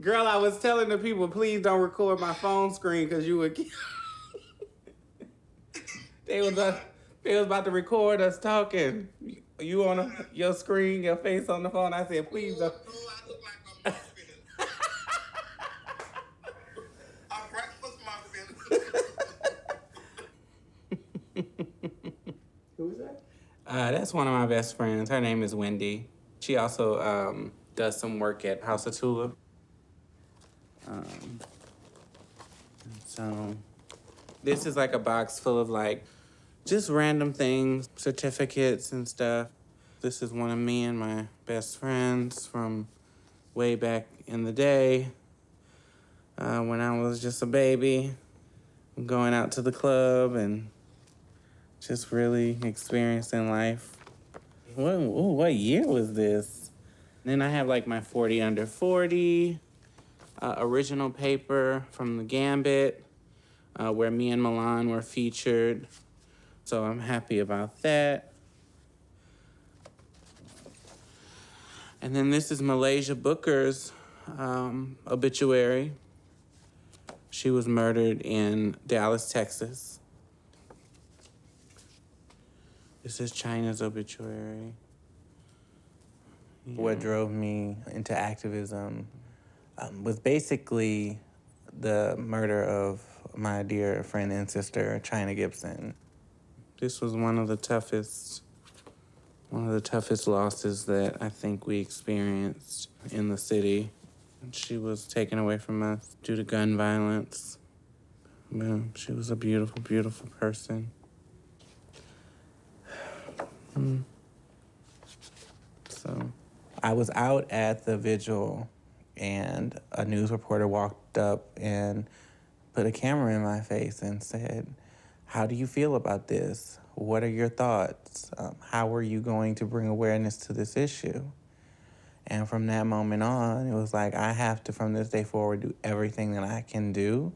Girl, I was telling the people, please don't record my phone screen because you would. They was about to record us talking. You on your screen, your face on the phone. I said, please don't. No, I look like a muffin. A breakfast muffin. Who is that? That's one of my best friends. Her name is Wendy. She also does some work at House of Tulip. So this is like a box full of like just random things, certificates and stuff. This is one of me and my best friends from way back in the day when I was just a baby, going out to the club and just really experiencing life. What year was this? And then I have like my 40 under 40 original paper from the Gambit where me and Milan were featured. So I'm happy about that. And then this is Malaysia Booker's obituary. She was murdered in Dallas, Texas. This is China's obituary. Yeah. What drove me into activism was basically the murder of my dear friend and sister, China Gibson. This was one of the toughest losses that I think we experienced in the city. She was taken away from us due to gun violence. But she was a beautiful, beautiful person. So I was out at the vigil and a news reporter walked up and put a camera in my face and said, "How do you feel about this? What are your thoughts? How are you going to bring awareness to this issue?" And from that moment on, it was like, I have to, from this day forward, do everything that I can do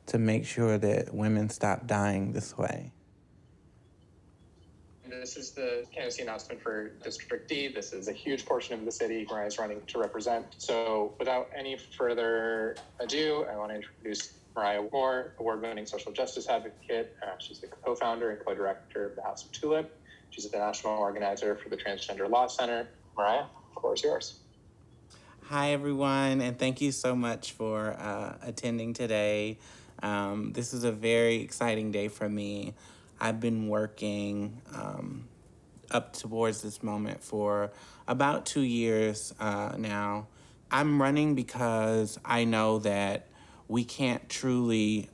to make sure that women stop dying this way. This is the candidacy announcement for District D. This is a huge portion of the city Mariah is running to represent. So without any further ado, I want to introduce Mariah Moore, award-winning social justice advocate. She's the co-founder and co-director of the House of Tulip. She's the national organizer for the Transgender Law Center. Mariah, the floor is yours. hi, everyone, and thank you so much for attending today. This is a very exciting day for me. I've been working up towards this moment for about 2 years now. I'm running because I know that we can't truly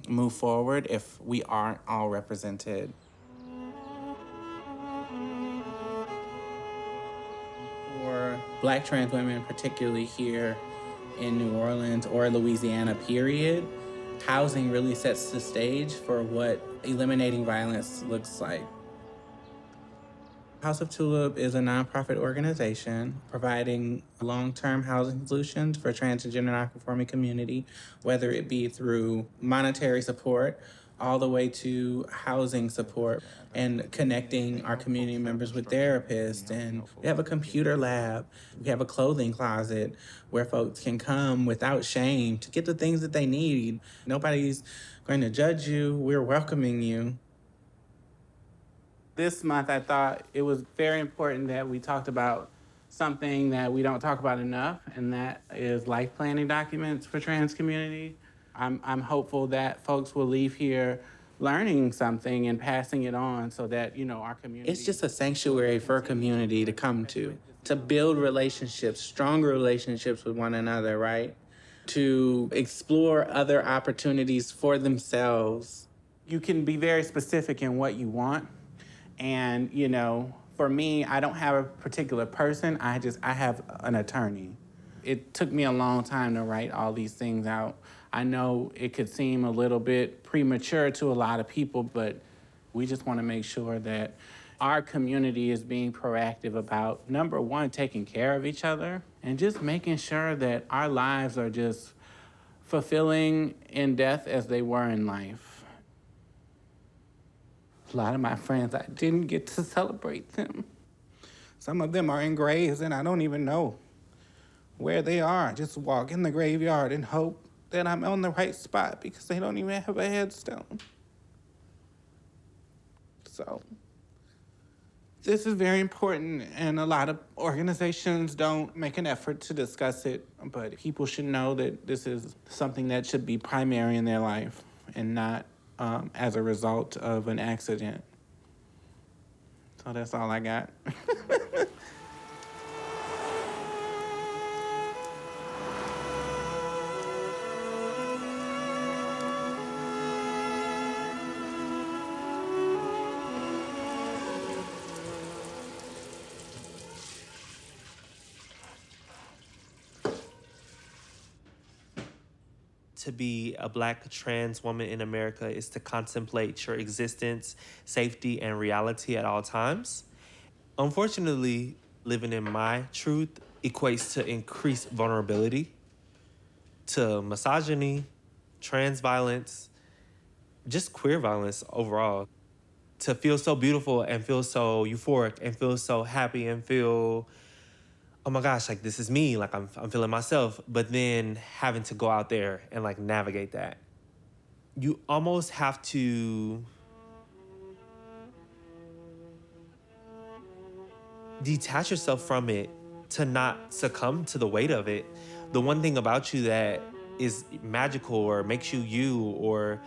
move forward if we aren't all represented. For Black trans women, particularly here in New Orleans or Louisiana, period, housing really sets the stage for what eliminating violence looks like. House of Tulip is a nonprofit organization providing long-term housing solutions for trans and gender nonconforming community, whether it be through monetary support all the way to housing support and connecting our community members with therapists. And we have a computer lab. We have a clothing closet where folks can come without shame to get the things that they need. Nobody's going to judge you. We're welcoming you. This month, I thought it was very important that we talked about something that we don't talk about enough, and that is life planning documents for trans community. I'm hopeful that folks will leave here learning something and passing it on so that, our community... It's just a sanctuary for a community to come to build relationships, stronger relationships with one another, right? To explore other opportunities for themselves. You can be very specific in what you want. And, for me, I don't have a particular person. I have an attorney. It took me a long time to write all these things out. I know it could seem a little bit premature to a lot of people, but we just want to make sure that our community is being proactive about, number one, taking care of each other and just making sure that our lives are just fulfilling in death as they were in life. A lot of my friends, I didn't get to celebrate them. Some of them are in graves and I don't even know where they are, just walk in the graveyard and hope that I'm on the right spot because they don't even have a headstone. So this is very important, and a lot of organizations don't make an effort to discuss it, but people should know that this is something that should be primary in their life and not as a result of an accident. So that's all I got. To be a Black trans woman in America is to contemplate your existence, safety, and reality at all times. Unfortunately, living in my truth equates to increased vulnerability to misogyny, trans violence, just queer violence overall. To feel so beautiful and feel so euphoric and feel so happy and feel, oh my gosh, like this is me, like I'm feeling myself, but then having to go out there and like navigate that. You almost have to detach yourself from it to not succumb to the weight of it. The one thing about you that is magical or makes you you or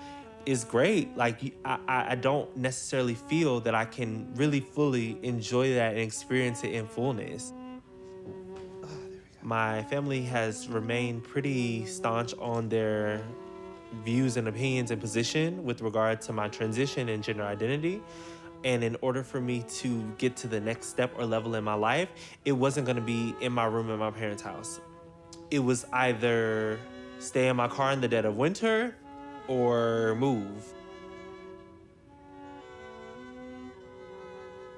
is great, like I don't necessarily feel that I can really fully enjoy that and experience it in fullness. My family has remained pretty staunch on their views and opinions and position with regard to my transition and gender identity. And in order for me to get to the next step or level in my life, it wasn't gonna be in my room in my parents' house. It was either stay in my car in the dead of winter or move.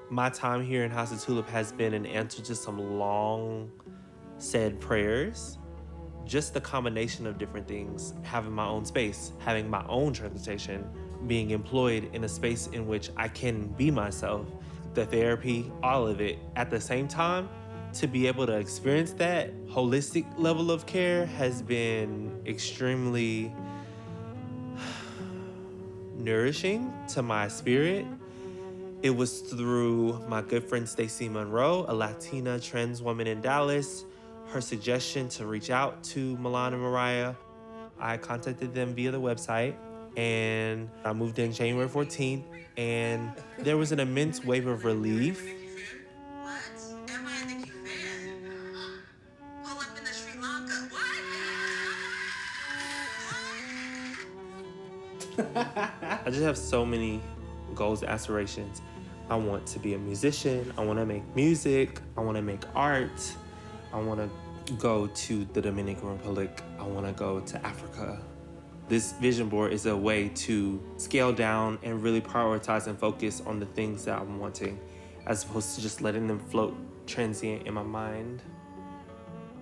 My time here in House of Tulip has been an answer to some long said prayers. Just the combination of different things, having my own space, having my own transportation, being employed in a space in which I can be myself, the therapy, all of it at the same time, to be able to experience that holistic level of care has been extremely nourishing to my spirit. It was through my good friend Stacey Monroe, a Latina trans woman in Dallas, her suggestion to reach out to Milan and Mariah. I contacted them via the website, and I moved in January 14th, and there was an immense wave of relief. What? Am I the cute fan? Pull up in the Sri Lanka. I just have so many goals, aspirations. I want to be a musician. I want to make music. I want to make art. I want to go to the Dominican Republic. I want to go to Africa. This vision board is a way to scale down and really prioritize and focus on the things that I'm wanting, as opposed to just letting them float transient in my mind.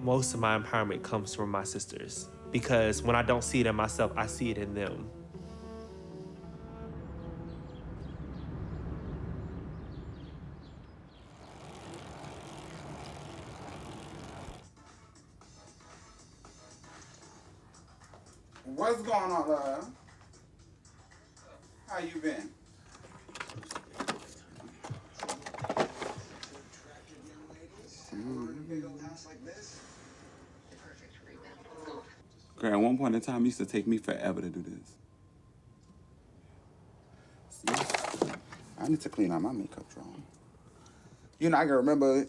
Most of my empowerment comes from my sisters, because when I don't see it in myself, I see it in them. What's going on, love? How you been? Girl, at one point in time, it used to take me forever to do this. See? I need to clean out my makeup drawer. You know, I can remember,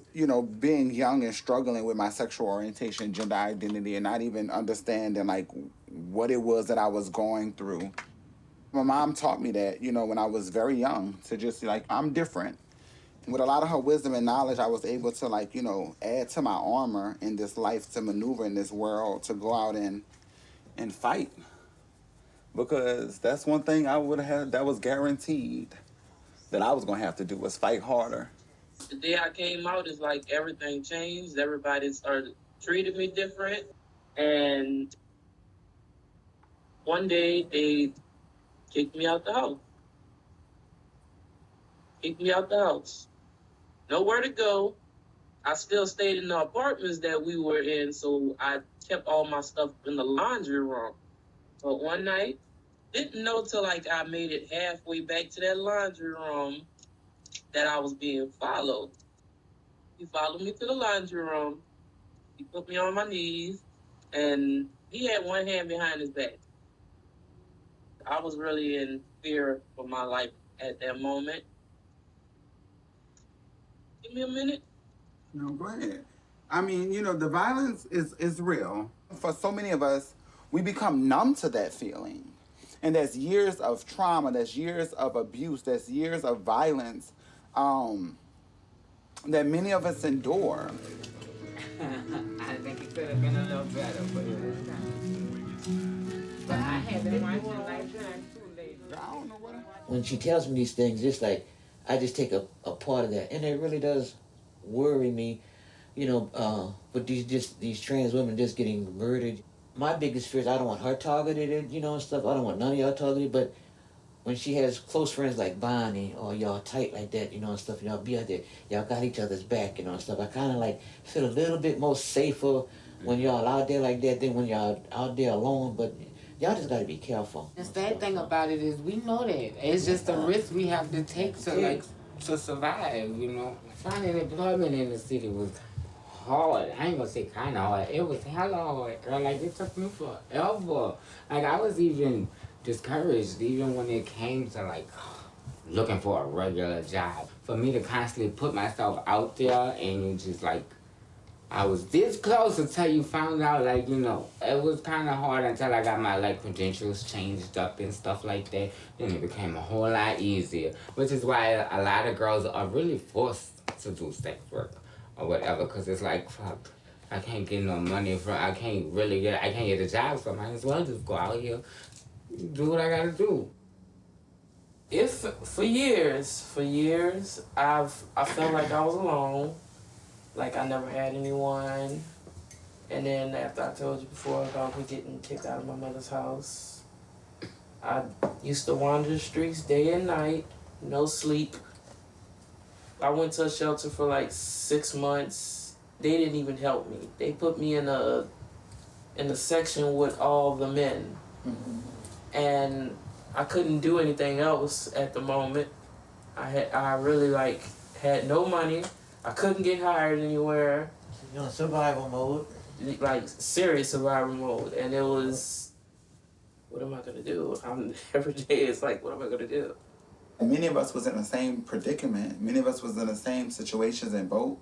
being young and struggling with my sexual orientation, gender identity, and not even understanding, like, what it was that I was going through. My mom taught me that, when I was very young, to just, I'm different. And with a lot of her wisdom and knowledge, I was able to, add to my armor in this life to maneuver in this world, to go out and fight. Because that's one thing I would have, that was guaranteed that I was going to have to do, was fight harder. The day I came out, it's like everything changed. Everybody started treating me different. And one day they kicked me out the house. Kicked me out the house. Nowhere to go. I still stayed in the apartments that we were in, so I kept all my stuff in the laundry room. But one night, didn't know till like I made it halfway back to that laundry room that I was being followed. He followed me to the laundry room. He put me on my knees, and he had one hand behind his back. I was really in fear for my life at that moment. Give me a minute. No, go ahead. I mean, the violence is real. For so many of us, we become numb to that feeling. And there's years of trauma, there's years of abuse, there's years of violence that many of us endure. I think it could have been a little better, but it was not. But I had been watching Lifetime too late. I don't know what. When she tells me these things, it's like I just take a part of that, and it really does worry me, but these trans women just getting murdered. My biggest fear is I don't want her targeted, and stuff. I don't want none of y'all targeted, but when she has close friends like Bonnie or y'all tight like that, and stuff, y'all be out there, y'all got each other's back, and stuff. I kind of like feel a little bit more safer when y'all out there like that than when y'all out there alone, but y'all just gotta be careful. The sad thing about it is we know that. It's just a risk we have to take to survive, Finding employment in the city was hard. I ain't gonna say kinda hard. It was hella hard, girl. Like, it took me forever. Like, I was even discouraged, even when it came to, like, looking for a regular job. For me to constantly put myself out there and you just, like, I was this close until you found out, like, it was kind of hard until I got my, like, credentials changed up and stuff like that. Then it became a whole lot easier, which is why a lot of girls are really forced to do sex work or whatever, because it's like, fuck, I can't get no money I can't get a job, so I might as well just go out here, do what I gotta do. For years, I felt like I was alone. Like I never had anyone. And then after I told you before about me getting kicked out of my mother's house, I used to wander the streets day and night, no sleep. I went to a shelter for like 6 months. They didn't even help me. They put me in a section with all the men. Mm-hmm. And I couldn't do anything else at the moment. I really had no money. I couldn't get hired anywhere. You're in survival mode. Like serious survival mode. And it was, what am I gonna do? Every day it's like, what am I gonna do? Many of us was in the same predicament. Many of us was in the same situations and boat.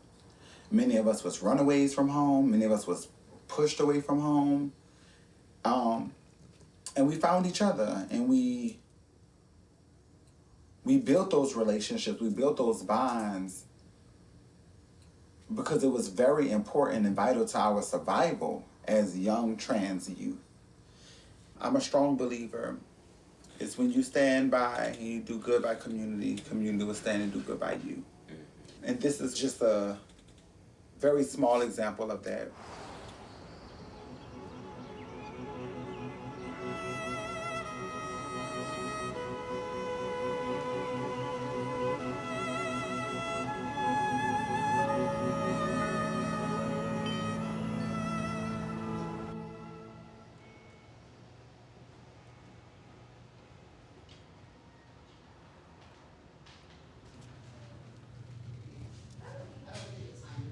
Many of us was runaways from home. Many of us was pushed away from home. And we found each other, and we built those relationships. We built those bonds because it was very important and vital to our survival as young trans youth. I'm a strong believer. It's when you stand by and you do good by community, community will stand and do good by you. And this is just a very small example of that.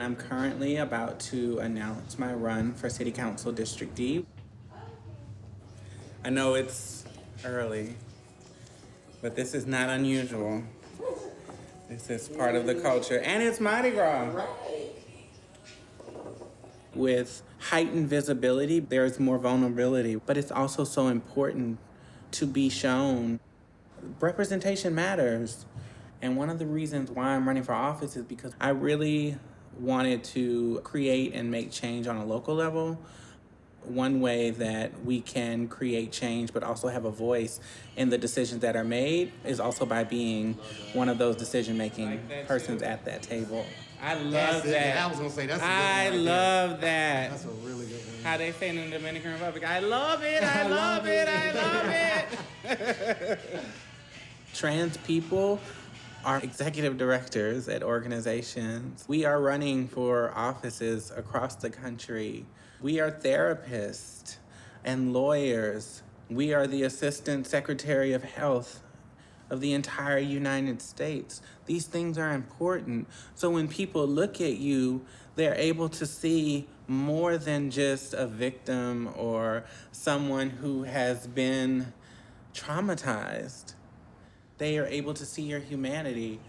I'm currently about to announce my run for City Council District D. I know it's early, but this is not unusual. This is part of the culture, and it's Mardi Gras. With heightened visibility, there's more vulnerability, but it's also so important to be shown. Representation matters. And one of the reasons why I'm running for office is because I really wanted to create and make change on a local level. One way that we can create change but also have a voice in the decisions that are made is also by being one of those decision-making persons at that table. I love that. I was gonna say that's a good I one right love that. That's a really good one. How they say in the Dominican Republic, I love it, I love it, I love it. Trans people are executive directors at organizations. We are running for offices across the country. We are therapists and lawyers. We are the Assistant Secretary of Health of the entire United States. These things are important. So when people look at you, they're able to see more than just a victim or someone who has been traumatized. They are able to see your humanity.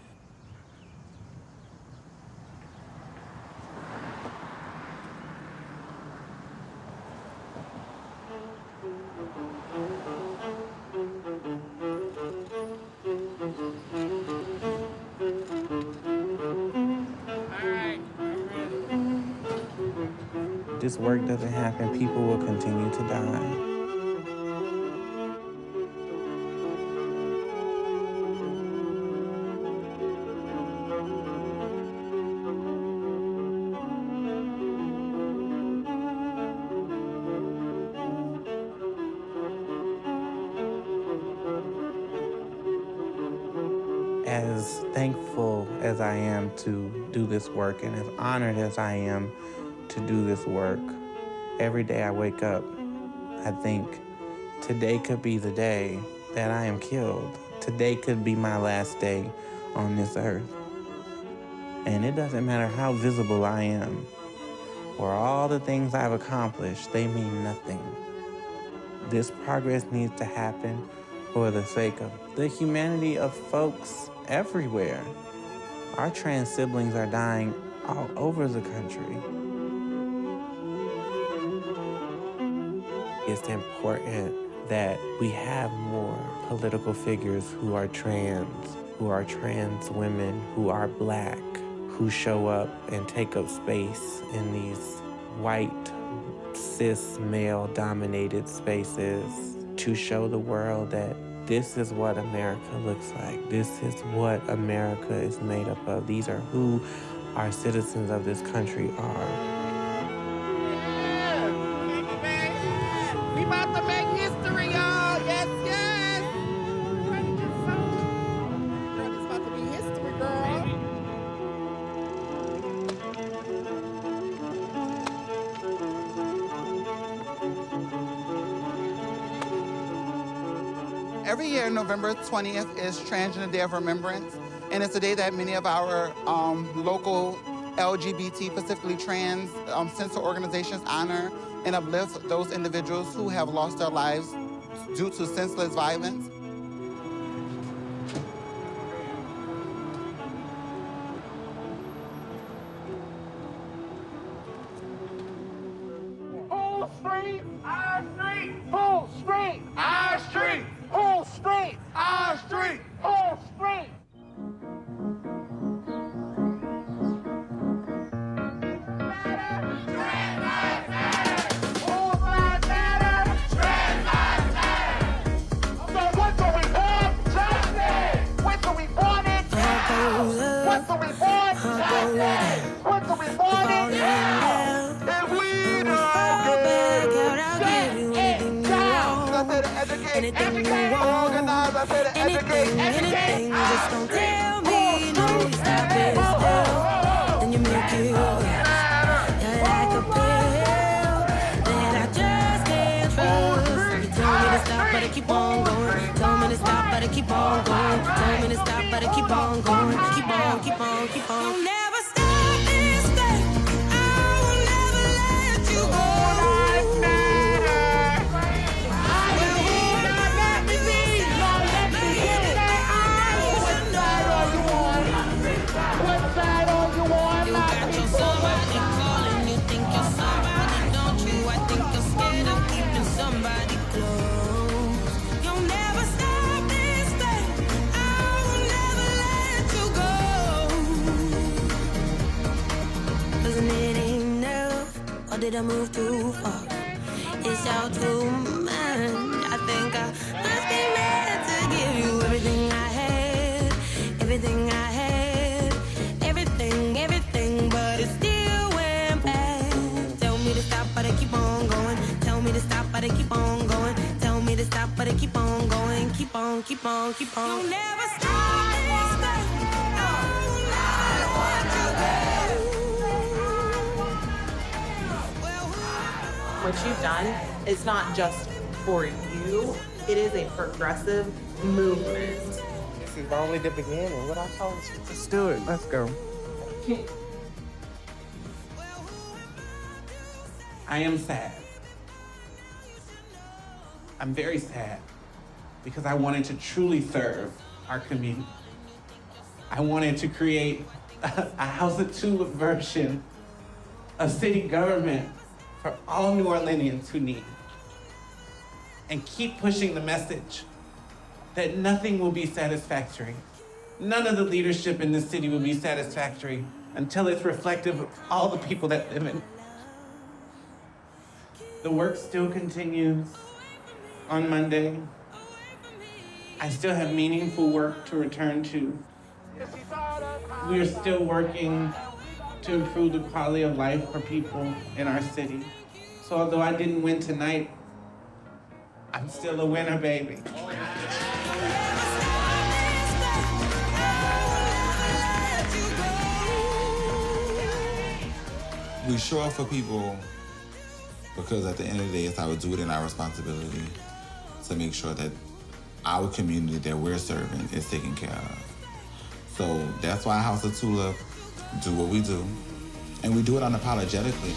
This work doesn't happen, people will continue to die. As thankful as I am to do this work and as honored as I am to do this work, every day I wake up, I think today could be the day that I am killed. Today could be my last day on this earth. And it doesn't matter how visible I am or all the things I've accomplished, they mean nothing. This progress needs to happen for the sake of the humanity of folks everywhere. Our trans siblings are dying all over the country. It's important that we have more political figures who are trans women, who are Black, who show up and take up space in these white, cis, male-dominated spaces to show the world that this is what America looks like. This is what America is made up of. These are who our citizens of this country are. We about to make history, y'all. Yes, yes. Girl, it's about to be history, girl. Every year, November 20th is Transgender Day of Remembrance, and it's a day that many of our local LGBT, specifically trans, sister organizations honor and uplift those individuals who have lost their lives due to senseless violence. Full street, our street. Full street, our street. Full street, our street. Full street. Anything you want, anything, just don't tell me no, stop it still, then you make it up. You're like a pill that I just can't trust. You told me to stop, but I keep on going. Told me to stop, but I keep on going. Told me to stop, but I keep on going. Keep on, keep on, keep on. You'll never stop this thing. I will never let you go. Did I move too far? It's all too much. I think I must be meant to give you everything I had, everything I had, everything, everything, but it still went bad. Tell me to stop, but I keep on going. Tell me to stop, but I keep on going. Tell me to stop, but I keep on going. Keep on, keep on, keep on. You'll never stop this thing. what you've done is not just for you, it is a progressive movement. This is only the beginning. What I told you. Let's do it. Let's go. I am sad. I'm very sad because I wanted to truly serve our community. I wanted to create a House of Tulip version of city government for all New Orleanians who need it. And keep pushing the message that nothing will be satisfactory. None of the leadership in this city will be satisfactory until it's reflective of all the people that live in it. The work still continues on Monday. I still have meaningful work to return to. We are still working to improve the quality of life for people in our city. So although I didn't win tonight, I'm still a winner, baby. We show up for people because at the end of the day, it's our duty and our responsibility to make sure that our community that we're serving is taken care of. So that's why House of Tulip do what we do, and we do it unapologetically.